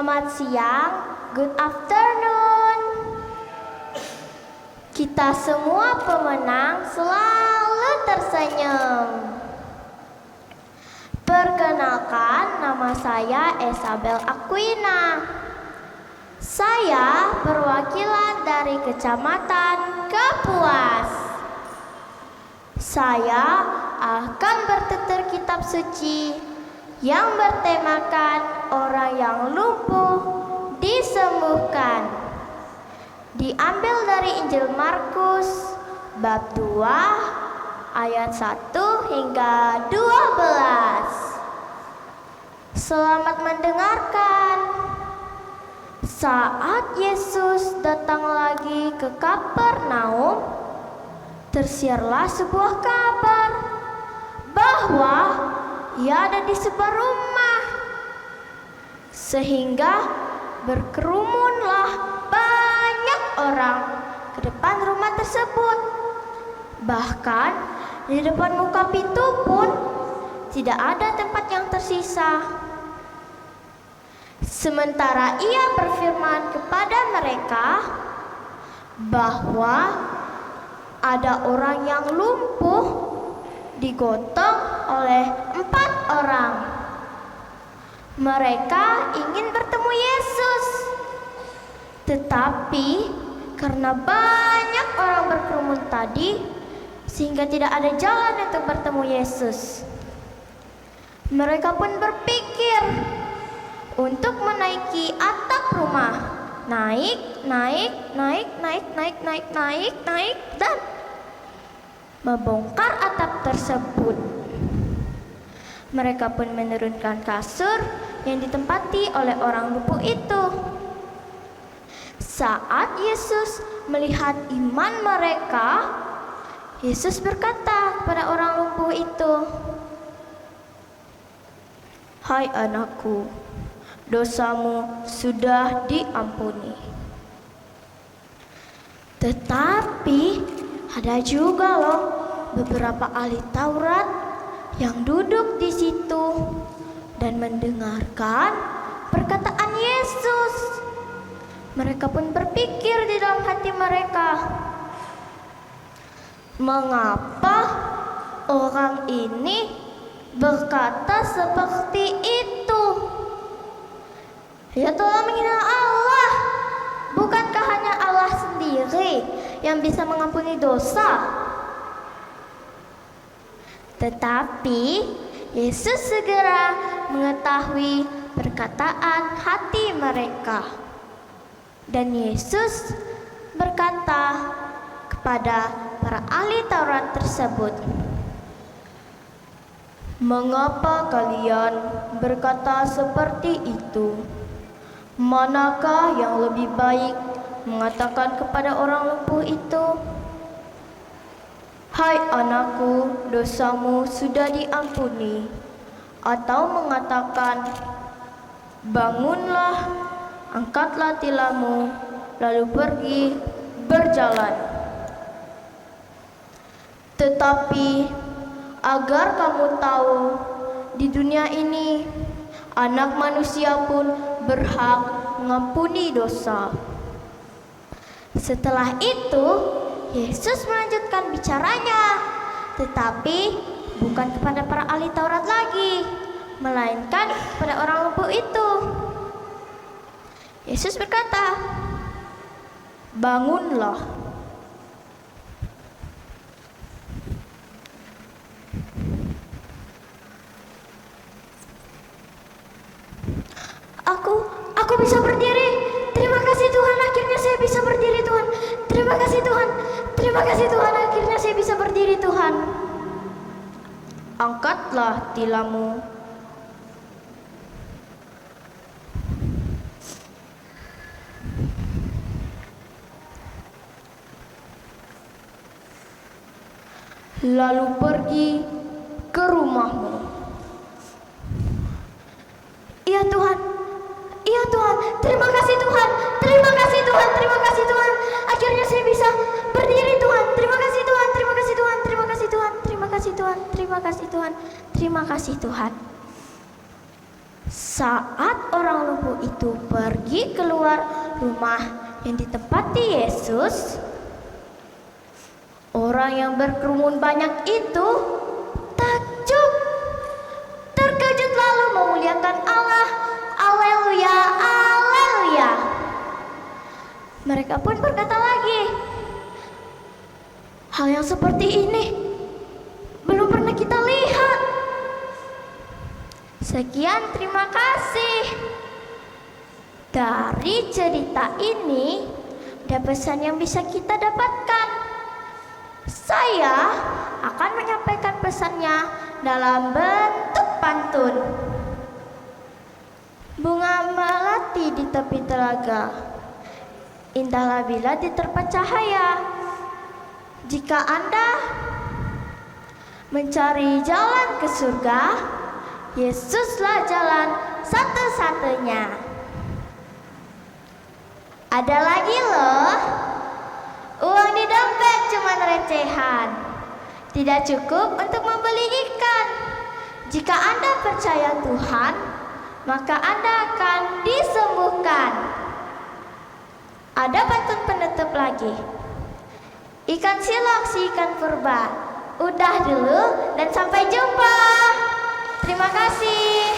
Selamat siang, good afternoon. Kita semua pemenang selalu tersenyum. Perkenalkan, nama saya Isabel Aquina. Saya perwakilan dari Kecamatan Kapuas. Saya akan bertutur kitab suci yang bertemakan orang yang lumpuh disembuhkan. Diambil dari Injil Markus bab 2 ayat 1 hingga 12. Selamat mendengarkan. Saat Yesus datang lagi ke Kapernaum, tersiarlah sebuah kabar bahwa ia ada di sebuah rumah, sehingga berkerumunlah banyak orang ke depan rumah tersebut. Bahkan di depan muka pintu pun tidak ada tempat yang tersisa. Sementara ia berfirman kepada mereka bahwa ada orang yang lumpuh digotong oleh 4 orang. Mereka ingin bertemu Yesus, tetapi karena banyak orang berkerumun tadi, sehingga tidak ada jalan untuk bertemu Yesus. Mereka pun berpikir untuk menaiki atap rumah, naik, dan membongkar atap tersebut. Mereka pun menurunkan kasur yang ditempati oleh orang lumpuh itu. Saat Yesus melihat iman mereka, Yesus berkata kepada orang lumpuh itu, "Hai anakku, dosamu sudah diampuni." Tetapi ada juga loh beberapa ahli Taurat yang duduk di situ dan mendengarkan perkataan Yesus. Mereka pun berpikir di dalam hati mereka, mengapa orang ini berkata seperti itu? Ia telah menghina Allah. Bukankah hanya Allah sendiri yang bisa mengampuni dosa? Tetapi Yesus segera mengetahui perkataan hati mereka. Dan Yesus berkata kepada para ahli Taurat tersebut, "Mengapa kalian berkata seperti itu? Manakah yang lebih baik mengatakan kepada orang lumpuh itu, 'Hai anakku, dosamu sudah diampuni,' atau mengatakan, 'Bangunlah, angkatlah tilammu, lalu pergi berjalan'? Tetapi agar kamu tahu, di dunia ini Anak Manusia pun berhak mengampuni dosa." Setelah itu Yesus melanjutkan bicaranya, tetapi bukan kepada para ahli Taurat lagi, melainkan kepada orang lumpuh itu. Yesus berkata, "Bangunlah." Aku bisa berdiri. Terima kasih Tuhan, akhirnya saya bisa berdiri Tuhan. Terima kasih Tuhan. Terima kasih Tuhan, akhirnya saya bisa berdiri Tuhan. "Angkatlah tilammu." "Lalu pergi ke rumahmu." "Iya Tuhan, iya Tuhan, terima kasih Tuhan, terima kasih Tuhan, terima kasih Tuhan. Akhirnya saya bisa berdiri Tuhan. Terima kasih Tuhan, terima kasih Tuhan, terima kasih Tuhan, terima kasih Tuhan, terima kasih Tuhan, terima kasih Tuhan." Saat orang ibu itu pergi keluar rumah yang ditempati Yesus, orang yang berkerumun banyak itu takjub, terkejut lalu memuliakan Allah. Haleluya, haleluya. Mereka pun berkata lagi, hal yang seperti ini belum pernah kita lihat. Sekian, terima kasih. Dari cerita ini ada pesan yang bisa kita dapatkan. Saya akan menyampaikan pesannya dalam bentuk pantun. Bunga melati di tepi telaga, indahlah bila diterpa cahaya. Jika Anda mencari jalan ke surga, Yesuslah jalan satu-satunya. Ada lagi loh, uang di dompet cuma recehan, tidak cukup untuk membeli ikan. Jika Anda percaya Tuhan, maka Anda akan disembuhkan. Ada pantun penutup lagi. Ikan silong si ikan purba. Udah dulu dan sampai jumpa. Terima kasih.